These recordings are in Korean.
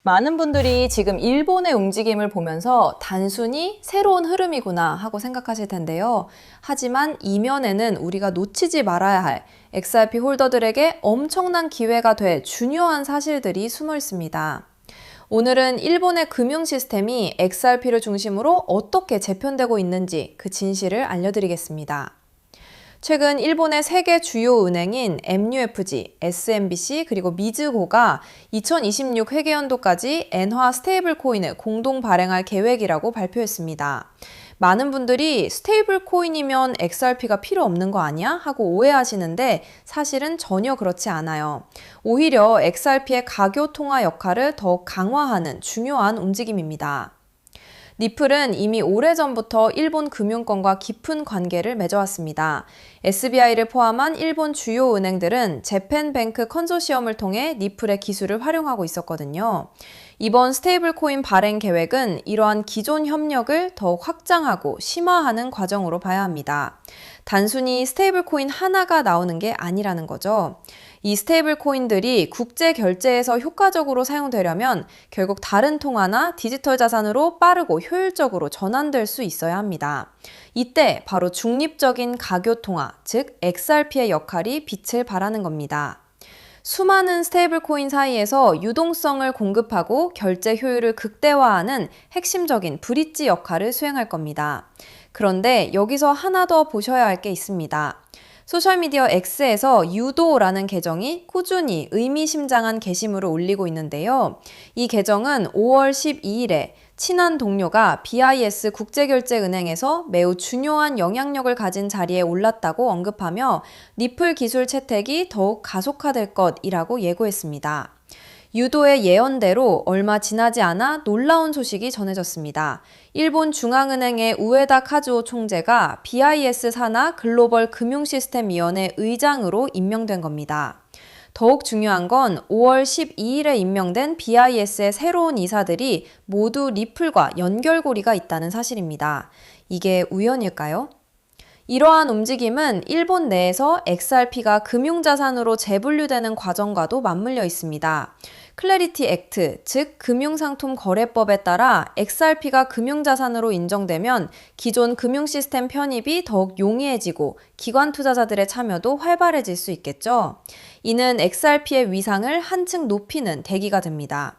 많은 분들이 지금 일본의 움직임을 보면서 단순히 새로운 흐름이구나 하고 생각하실 텐데요. 하지만 이면에는 우리가 놓치지 말아야 할 XRP 홀더들에게 엄청난 기회가 될 중요한 사실들이 숨어 있습니다. 오늘은 일본의 금융 시스템이 XRP를 중심으로 어떻게 재편되고 있는지 그 진실을 알려드리겠습니다. 최근 일본의 세계 주요 은행인 MUFG, SMBC 그리고 미즈호가 2026 회계연도까지 엔화 스테이블 코인을 공동 발행할 계획이라고 발표했습니다. 많은 분들이 스테이블 코인이면 XRP가 필요 없는 거 아니야? 하고 오해하시는데 사실은 전혀 그렇지 않아요. 오히려 XRP의 가교 통화 역할을 더욱 강화하는 중요한 움직임입니다. 리플은 이미 오래전부터 일본 금융권과 깊은 관계를 맺어왔습니다. SBI를 포함한 일본 주요 은행들은 재팬뱅크 컨소시엄을 통해 리플의 기술을 활용하고 있었거든요. 이번 스테이블 코인 발행 계획은 이러한 기존 협력을 더욱 확장하고 심화하는 과정으로 봐야 합니다. 단순히 스테이블 코인 하나가 나오는 게 아니라는 거죠. 이 스테이블 코인들이 국제 결제에서 효과적으로 사용되려면 결국 다른 통화나 디지털 자산으로 빠르고 효율적으로 전환될 수 있어야 합니다. 이때 바로 중립적인 가교 통화, 즉 XRP의 역할이 빛을 발하는 겁니다. 수많은 스테이블 코인 사이에서 유동성을 공급하고 결제 효율을 극대화하는 핵심적인 브릿지 역할을 수행할 겁니다. 그런데 여기서 하나 더 보셔야 할 게 있습니다. 소셜미디어 X에서 유도라는 계정이 꾸준히 의미심장한 게시물을 올리고 있는데요. 이 계정은 5월 12일에 친한 동료가 BIS 국제결제은행에서 매우 중요한 영향력을 가진 자리에 올랐다고 언급하며 리플 기술 채택이 더욱 가속화될 것이라고 예고했습니다. 유도의 예언대로 얼마 지나지 않아 놀라운 소식이 전해졌습니다. 일본 중앙은행의 우에다 카즈오 총재가 BIS 산하 글로벌 금융시스템위원회 의장으로 임명된 겁니다. 더욱 중요한 건 5월 12일에 임명된 BIS의 새로운 이사들이 모두 리플과 연결고리가 있다는 사실입니다. 이게 우연일까요? 이러한 움직임은 일본 내에서 XRP가 금융자산으로 재분류되는 과정과도 맞물려 있습니다. 클래리티 액트, 즉 금융상품거래법에 따라 XRP가 금융자산으로 인정되면 기존 금융시스템 편입이 더욱 용이해지고 기관 투자자들의 참여도 활발해질 수 있겠죠. 이는 XRP의 위상을 한층 높이는 계기가 됩니다.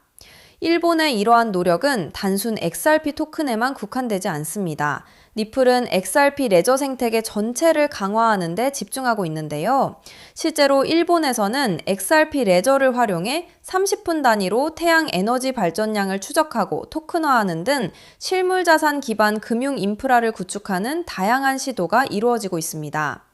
일본의 이러한 노력은 단순 XRP 토큰에만 국한되지 않습니다. 리플은 XRP 레저 생태계 전체를 강화하는 데 집중하고 있는데요. 실제로 일본에서는 XRP 레저를 활용해 30분 단위로 태양 에너지 발전량을 추적하고 토큰화하는 등 실물 자산 기반 금융 인프라를 구축하는 다양한 시도가 이루어지고 있습니다.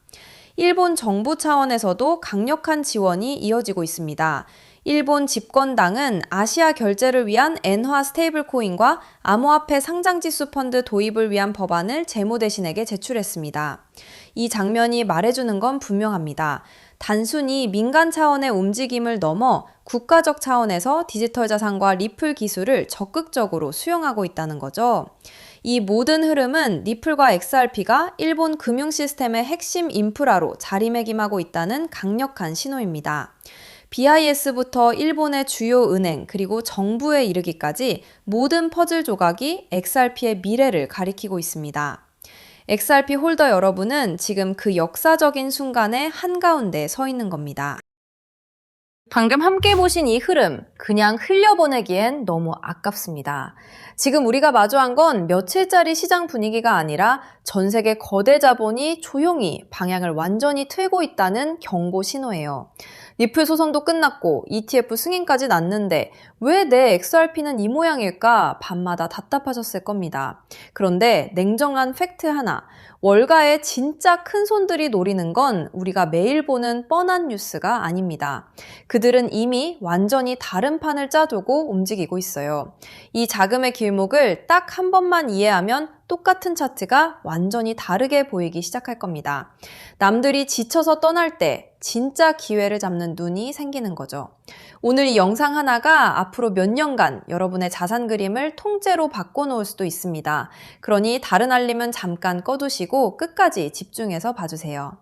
일본 정부 차원에서도 강력한 지원이 이어지고 있습니다. 일본 집권당은 아시아 결제를 위한 엔화 스테이블 코인과 암호화폐 상장지수 펀드 도입을 위한 법안을 재무 대신에게 제출했습니다. 이 장면이 말해주는 건 분명합니다. 단순히 민간 차원의 움직임을 넘어 국가적 차원에서 디지털 자산과 리플 기술을 적극적으로 수용하고 있다는 거죠. 이 모든 흐름은 리플과 XRP가 일본 금융 시스템의 핵심 인프라로 자리매김하고 있다는 강력한 신호입니다. BIS부터 일본의 주요 은행 그리고 정부에 이르기까지 모든 퍼즐 조각이 XRP의 미래를 가리키고 있습니다. XRP 홀더 여러분은 지금 그 역사적인 순간의 한가운데 서 있는 겁니다. 방금 함께 보신 이 흐름, 그냥 흘려보내기엔 너무 아깝습니다. 지금 우리가 마주한 건 며칠짜리 시장 분위기가 아니라 전 세계 거대 자본이 조용히 방향을 완전히 틀고 있다는 경고 신호예요. 리플 소송도 끝났고 ETF 승인까지 났는데 왜 내 XRP는 이 모양일까 밤마다 답답하셨을 겁니다. 그런데 냉정한 팩트 하나, 월가의 진짜 큰 손들이 노리는 건 우리가 매일 보는 뻔한 뉴스가 아닙니다. 그들은 이미 완전히 다른 판을 짜두고 움직이고 있어요. 이 자금의 길목을 딱 한 번만 이해하면 똑같은 차트가 완전히 다르게 보이기 시작할 겁니다. 남들이 지쳐서 떠날 때 진짜 기회를 잡는 눈이 생기는 거죠. 오늘 이 영상 하나가 앞으로 몇 년간 여러분의 자산 그림을 통째로 바꿔놓을 수도 있습니다. 그러니 다른 알림은 잠깐 꺼두시고 끝까지 집중해서 봐주세요.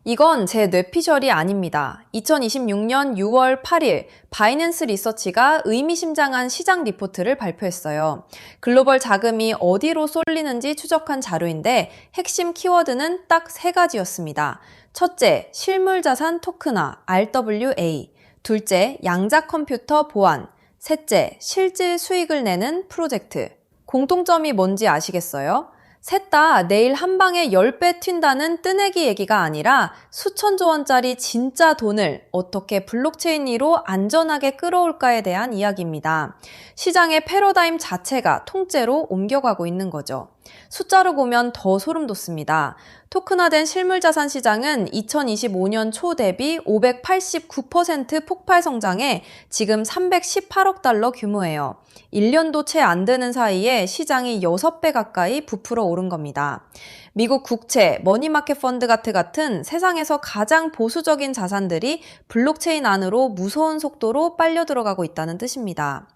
이건 제 뇌피셜이 아닙니다. 2026년 6월 8일 바이낸스 리서치가 의미심장한 시장 리포트를 발표했어요. 글로벌 자금이 어디로 쏠리는지 추적한 자료인데 핵심 키워드는 딱 3가지였습니다. 첫째, 실물자산 토큰화 RWA. 둘째, 양자 컴퓨터 보안. 셋째, 실질 수익을 내는 프로젝트. 공통점이 뭔지 아시겠어요? 셋 다 내일 한 방에 10배 튄다는 뜨내기 얘기가 아니라 수천조 원짜리 진짜 돈을 어떻게 블록체인으로 안전하게 끌어올까에 대한 이야기입니다. 시장의 패러다임 자체가 통째로 옮겨가고 있는 거죠. 숫자로 보면 더 소름 돋습니다. 토큰화된 실물자산 시장은 2025년 초 대비 589% 폭발 성장해 지금 318억 달러 규모예요. 1년도 채 안 되는 사이에 시장이 6배 가까이 부풀어 오른 겁니다. 미국 국채, 머니마켓 펀드 같은 세상에서 가장 보수적인 자산들이 블록체인 안으로 무서운 속도로 빨려 들어가고 있다는 뜻입니다.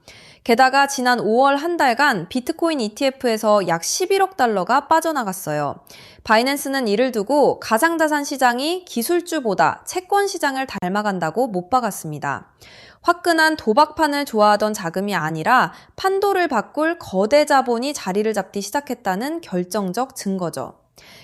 게다가 지난 5월 한 달간 비트코인 ETF에서 약 11억 달러가 빠져나갔어요. 바이낸스는 이를 두고 가상자산 시장이 기술주보다 채권 시장을 닮아간다고 못 박았습니다. 화끈한 도박판을 좋아하던 자금이 아니라 판도를 바꿀 거대 자본이 자리를 잡기 시작했다는 결정적 증거죠.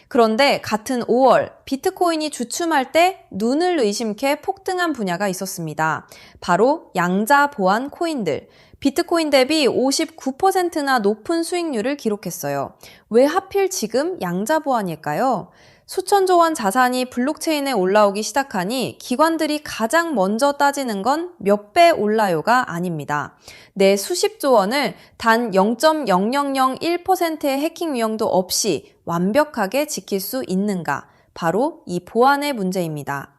그런데 같은 5월 비트코인이 주춤할 때 눈을 의심케 폭등한 분야가 있었습니다. 바로 양자 보안 코인들. 비트코인 대비 59%나 높은 수익률을 기록했어요. 왜 하필 지금 양자 보안일까요? 수천조 원 자산이 블록체인에 올라오기 시작하니 기관들이 가장 먼저 따지는 건 몇 배 올라요가 아닙니다. 내 수십조 원을 단 0.0001%의 해킹 위험도 없이 완벽하게 지킬 수 있는가? 바로 이 보안의 문제입니다.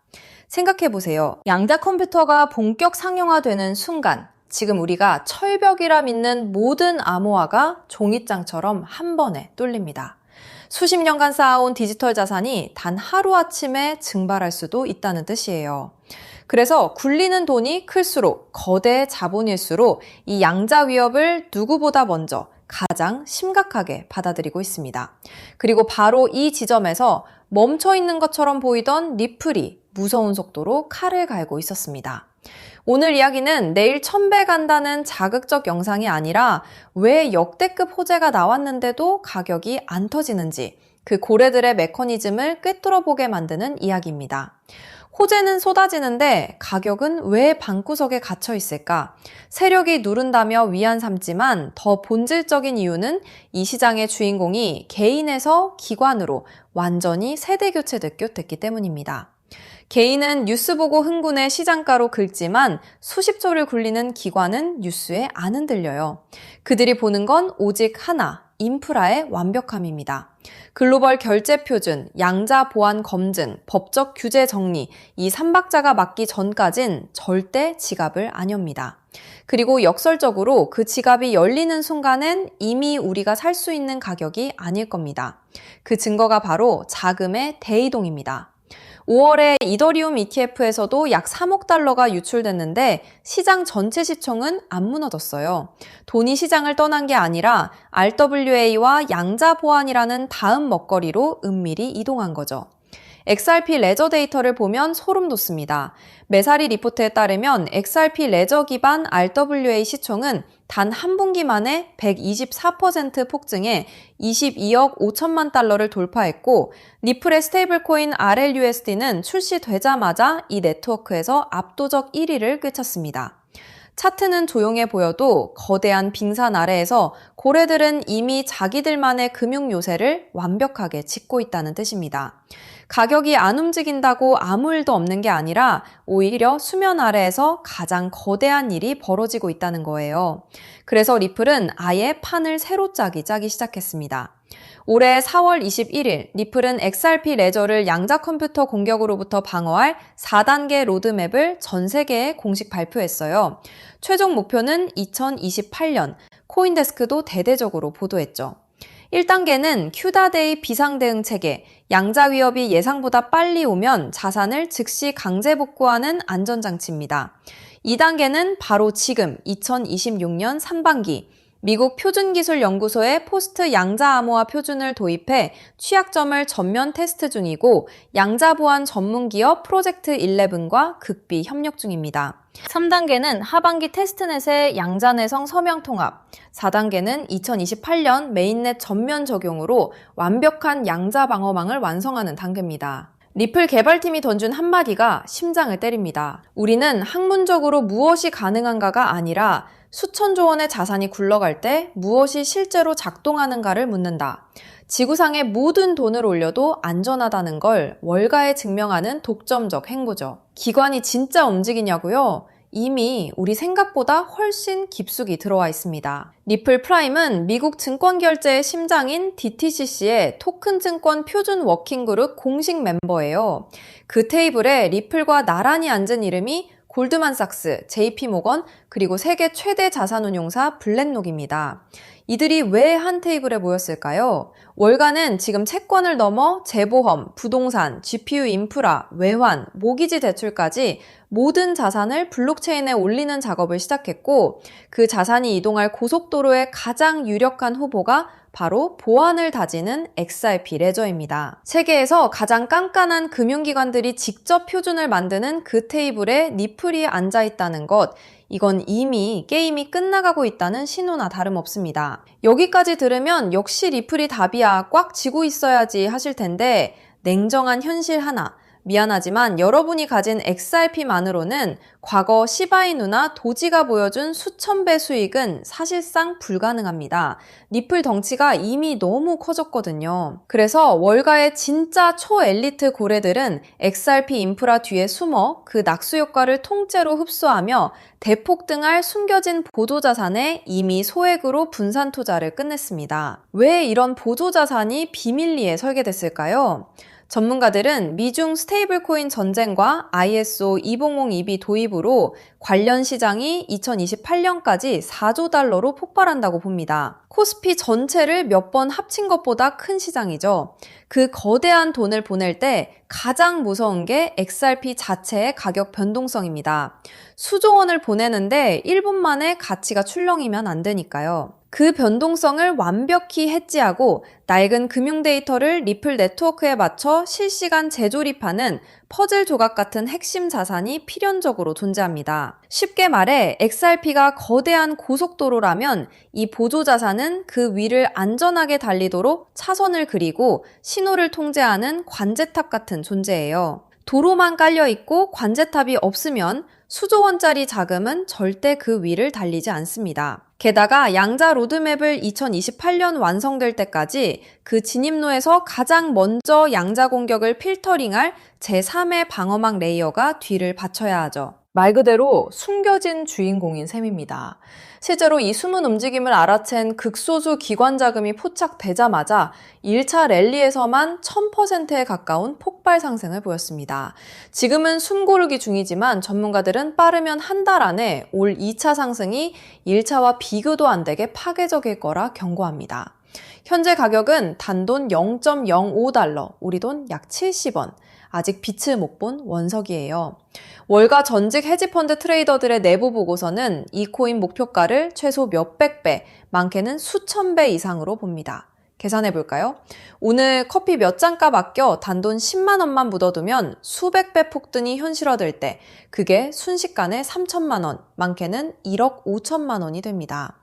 생각해보세요. 양자 컴퓨터가 본격 상용화되는 순간 지금 우리가 철벽이라 믿는 모든 암호화가 종이장처럼 한 번에 뚫립니다. 수십 년간 쌓아온 디지털 자산이 단 하루아침에 증발할 수도 있다는 뜻이에요. 그래서 굴리는 돈이 클수록 거대 자본일수록 이 양자 위협을 누구보다 먼저 가장 심각하게 받아들이고 있습니다. 그리고 바로 이 지점에서 멈춰있는 것처럼 보이던 리플이 무서운 속도로 칼을 갈고 있었습니다. 오늘 이야기는 내일 1000배 간다는 자극적 영상이 아니라 왜 역대급 호재가 나왔는데도 가격이 안 터지는지 그 고래들의 메커니즘을 꿰뚫어 보게 만드는 이야기입니다. 호재는 쏟아지는데 가격은 왜 방구석에 갇혀 있을까? 세력이 누른다며 위안 삼지만 더 본질적인 이유는 이 시장의 주인공이 개인에서 기관으로 완전히 세대 교체됐기 때문입니다. 개인은 뉴스 보고 흥분해 시장가로 긁지만 수십조를 굴리는 기관은 뉴스에 안 흔들려요. 그들이 보는 건 오직 하나, 인프라의 완벽함입니다. 글로벌 결제 표준, 양자 보안 검증, 법적 규제 정리, 이 3박자가 맞기 전까진 절대 지갑을 안 엽니다. 그리고 역설적으로 그 지갑이 열리는 순간엔 이미 우리가 살 수 있는 가격이 아닐 겁니다. 그 증거가 바로 자금의 대이동입니다. 5월에 이더리움 ETF에서도 약 3억 달러가 유출됐는데 시장 전체 시총은 안 무너졌어요. 돈이 시장을 떠난 게 아니라 RWA와 양자 보안이라는 다음 먹거리로 은밀히 이동한 거죠. XRP 레저 데이터를 보면 소름 돋습니다. 메사리 리포트에 따르면 XRP 레저 기반 RWA 시총은 단 한 분기 만에 124% 폭증해 22억 5천만 달러를 돌파했고 리플의 스테이블코인 RLUSD는 출시되자마자 이 네트워크에서 압도적 1위를 꿰찼습니다. 차트는 조용해 보여도 거대한 빙산 아래에서 고래들은 이미 자기들만의 금융 요새를 완벽하게 짚고 있다는 뜻입니다. 가격이 안 움직인다고 아무 일도 없는 게 아니라 오히려 수면 아래에서 가장 거대한 일이 벌어지고 있다는 거예요. 그래서 리플은 아예 판을 새로 짜기 시작했습니다. 올해 4월 21일 리플은 XRP 레저를 양자 컴퓨터 공격으로부터 방어할 4단계 로드맵을 전 세계에 공식 발표했어요. 최종 목표는 2028년, 코인데스크도 대대적으로 보도했죠. 1단계는 큐다데이 비상대응 체계, 양자 위협이 예상보다 빨리 오면 자산을 즉시 강제 복구하는 안전장치입니다. 2단계는 바로 지금 2026년 상반기, 미국 표준기술연구소의 포스트 양자암호화 표준을 도입해 취약점을 전면 테스트 중이고 양자보안 전문기업 프로젝트 11과 극비 협력 중입니다. 3단계는 하반기 테스트넷의 양자내성 서명 통합, 4단계는 2028년 메인넷 전면 적용으로 완벽한 양자 방어망을 완성하는 단계입니다. 리플 개발팀이 던진 한마디가 심장을 때립니다. 우리는 학문적으로 무엇이 가능한가가 아니라 수천조 원의 자산이 굴러갈 때 무엇이 실제로 작동하는가를 묻는다. 지구상의 모든 돈을 올려도 안전하다는 걸 월가에 증명하는 독점적 행보죠. 기관이 진짜 움직이냐고요? 이미 우리 생각보다 훨씬 깊숙이 들어와 있습니다. 리플 프라임은 미국 증권 결제의 심장인 DTCC의 토큰 증권 표준 워킹그룹 공식 멤버예요. 그 테이블에 리플과 나란히 앉은 이름이 골드만삭스, JP모건, 그리고 세계 최대 자산운용사 블랙록입니다. 이들이 왜 한 테이블에 모였을까요? 월가는 지금 채권을 넘어 재보험, 부동산, GPU 인프라, 외환, 모기지 대출까지 모든 자산을 블록체인에 올리는 작업을 시작했고 그 자산이 이동할 고속도로의 가장 유력한 후보가 바로 보안을 다지는 XRP 레저입니다. 세계에서 가장 깐깐한 금융기관들이 직접 표준을 만드는 그 테이블에 리플이 앉아있다는 것, 이건 이미 게임이 끝나가고 있다는 신호나 다름없습니다. 여기까지 들으면 역시 리플이 답이야, 꽉 쥐고 있어야지 하실 텐데 냉정한 현실 하나, 미안하지만 여러분이 가진 XRP만으로는 과거 시바이누나 도지가 보여준 수천 배 수익은 사실상 불가능합니다. 리플 덩치가 이미 너무 커졌거든요. 그래서 월가의 진짜 초엘리트 고래들은 XRP 인프라 뒤에 숨어 그 낙수 효과를 통째로 흡수하며 대폭등할 숨겨진 보조자산에 이미 소액으로 분산 투자를 끝냈습니다. 왜 이런 보조자산이 비밀리에 설계됐을까요? 전문가들은 미중 스테이블 코인 전쟁과 ISO 20022 도입으로 관련 시장이 2028년까지 4조 달러로 폭발한다고 봅니다. 코스피 전체를 몇 번 합친 것보다 큰 시장이죠. 그 거대한 돈을 보낼 때 가장 무서운 게 XRP 자체의 가격 변동성입니다. 수조 원을 보내는데 1분 만에 가치가 출렁이면 안 되니까요. 그 변동성을 완벽히 해지하고 낡은 금융 데이터를 리플 네트워크에 맞춰 실시간 재조립하는 퍼즐 조각 같은 핵심 자산이 필연적으로 존재합니다. 쉽게 말해 XRP가 거대한 고속도로라면 이 보조 자산은 그 위를 안전하게 달리도록 차선을 그리고 신호를 통제하는 관제탑 같은 존재예요. 도로만 깔려있고 관제탑이 없으면 수조 원짜리 자금은 절대 그 위를 달리지 않습니다. 게다가 양자 로드맵을 2028년 완성될 때까지 그 진입로에서 가장 먼저 양자 공격을 필터링할 제3의 방어막 레이어가 뒤를 받쳐야 하죠. 말 그대로 숨겨진 주인공인 셈입니다. 실제로 이 숨은 움직임을 알아챈 극소수 기관 자금이 포착되자마자 1차 랠리에서만 1000%에 가까운 폭발 상승을 보였습니다. 지금은 숨 고르기 중이지만 전문가들은 빠르면 한 달 안에 올 2차 상승이 1차와 비교도 안 되게 파괴적일 거라 경고합니다. 현재 가격은 단돈 0.05달러, 우리 돈 약 70원. 아직 빛을 못 본 원석이에요. 월가 전직 헤지펀드 트레이더들의 내부 보고서는 이 코인 목표가를 최소 몇백 배, 많게는 수천 배 이상으로 봅니다. 계산해 볼까요? 오늘 커피 몇 잔 값 아껴 단돈 10만 원만 묻어두면 수백 배 폭등이 현실화될 때 그게 순식간에 3천만 원, 많게는 1억 5천만 원이 됩니다.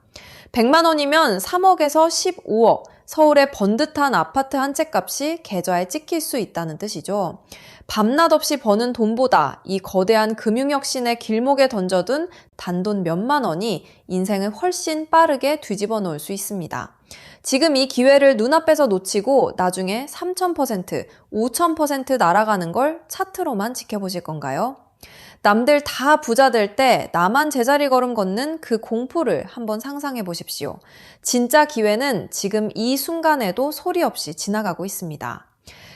100만 원이면 3억에서 15억, 서울의 번듯한 아파트 한 채 값이 계좌에 찍힐 수 있다는 뜻이죠. 밤낮 없이 버는 돈보다 이 거대한 금융혁신의 길목에 던져둔 단돈 몇만 원이 인생을 훨씬 빠르게 뒤집어 놓을 수 있습니다. 지금 이 기회를 눈앞에서 놓치고 나중에 3000%, 5000% 날아가는 걸 차트로만 지켜보실 건가요? 남들 다 부자 될 때 나만 제자리 걸음 걷는 그 공포를 한번 상상해 보십시오. 진짜 기회는 지금 이 순간에도 소리 없이 지나가고 있습니다.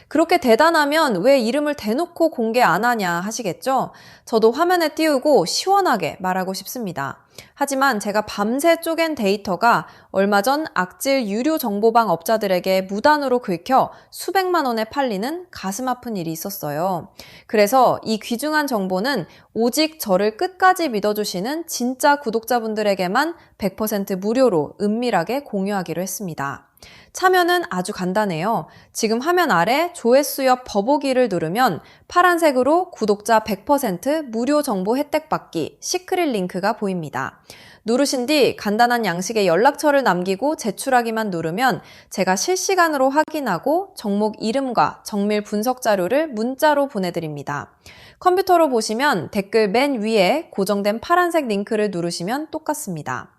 그렇게 대단하면 왜 이름을 대놓고 공개 안 하냐 하시겠죠? 저도 화면에 띄우고 시원하게 말하고 싶습니다. 하지만 제가 밤새 쪼갠 데이터가 얼마 전 악질 유료 정보방 업자들에게 무단으로 긁혀 수백만 원에 팔리는 가슴 아픈 일이 있었어요. 그래서 이 귀중한 정보는 오직 저를 끝까지 믿어주시는 진짜 구독자분들에게만 100% 무료로 은밀하게 공유하기로 했습니다. 참여는 아주 간단해요. 지금 화면 아래 조회수 옆 더보기를 누르면 파란색으로 구독자 100% 무료 정보 혜택 받기 시크릿 링크가 보입니다. 누르신 뒤 간단한 양식의 연락처를 남기고 제출하기만 누르면 제가 실시간으로 확인하고 종목 이름과 정밀 분석 자료를 문자로 보내드립니다. 컴퓨터로 보시면 댓글 맨 위에 고정된 파란색 링크를 누르시면 똑같습니다.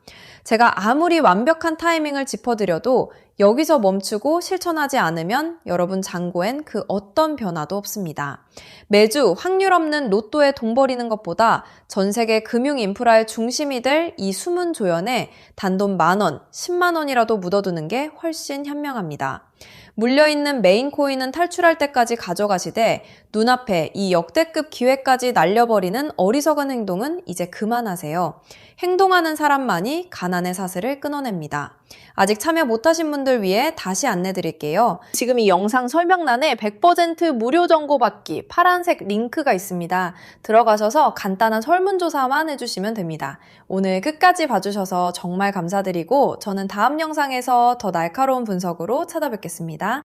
제가 아무리 완벽한 타이밍을 짚어드려도 여기서 멈추고 실천하지 않으면 여러분 잔고엔 그 어떤 변화도 없습니다. 매주 확률 없는 로또에 돈 버리는 것보다 전 세계 금융 인프라의 중심이 될 이 숨은 조연에 단돈 10,000원, 10만 원이라도 묻어두는 게 훨씬 현명합니다. 물려있는 메인 코인은 탈출할 때까지 가져가시되 눈앞에 이 역대급 기회까지 날려버리는 어리석은 행동은 이제 그만하세요. 행동하는 사람만이 가난의 사슬을 끊어냅니다. 아직 참여 못하신 분들 위해 다시 안내드릴게요. 지금 이 영상 설명란에 100% 무료 정보 받기 파란색 링크가 있습니다. 들어가셔서 간단한 설문조사만 해주시면 됩니다. 오늘 끝까지 봐주셔서 정말 감사드리고 저는 다음 영상에서 더 날카로운 분석으로 찾아뵙겠습니다.